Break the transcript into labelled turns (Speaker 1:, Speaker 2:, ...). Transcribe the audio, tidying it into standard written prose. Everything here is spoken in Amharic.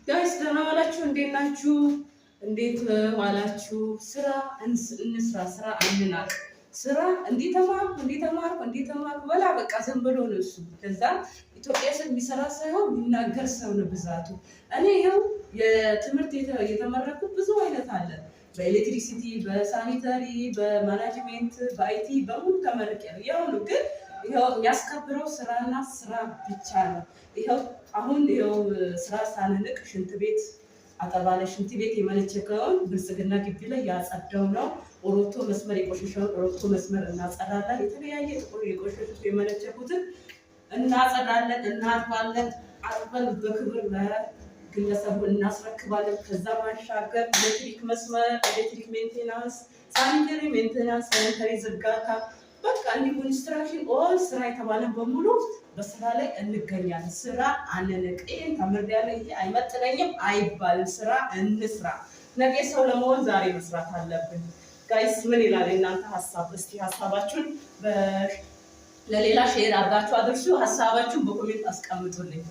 Speaker 1: ጋይስ ደህና ዋላችሁ? እንዴት ናችሁ? እንዴት ዋላችሁ? ስራ እንስራ፣ ስራ አንናቅ። ስራ እንዲተማርኩ በላ በቃ ዝም ብሎ ነው እሱ። ከዛ ኢትዮጵያ ስል የሚሰራ ሳይሆን የሚናገር ሰው ነው ብዛቱ። እኔ ይኸው የትምህርት የተመረኩት ብዙ አይነት አለ። በኤሌክትሪሲቲ፣ በሳኒተሪ፣ በማናጅሜንት፣ በአይቲ በሙሉ ተመርቄያለሁ። ያው ነው ግን ይኸው የሚያስከብረው ስራና ስራ ብቻ ነው። ይኸው አሁን ይኸው ስራ ሳንንቅ ሽንት ቤት አጠባለ ሽንት ቤት የመነቸከውን ብልጽግና ግቢ ላይ ያጸዳው ነው። ኦሮቶ መስመር የቆሸሸውን ኦሮቶ መስመር እናጸዳለን። የተለያየ የቆሸሹት የመነቸኩትን እናጸዳለን፣ እናጥባለን። አጥበን በክብር ለግለሰቡ እናስረክባለን። ከዛ ባሻገር ኤሌክትሪክ መስመር፣ ኤሌክትሪክ ሜንቴናንስ፣ ሳኒተሪ ሜንቴናንስ፣ ሳኒተሪ ዝርጋታ በቃ ኮንስትራክሽን ኦል ስራ የተባለን በሙሉ በስራ ላይ እንገኛለን። ስራ አንንቅ። ይሄን ተምሬያለሁ፣ ይሄ አይመጥነኝም አይባልም። ስራ እንስራ። ነገ ሰው ለመሆን ዛሬ መስራት አለብን። ጋይስ ምን ይላል እናንተ ሀሳብ? እስቲ ሀሳባችሁን ለሌላ ሼር አድርጋችሁ አድርሱ። ሀሳባችሁን በኮሜንት አስቀምጡልኝ።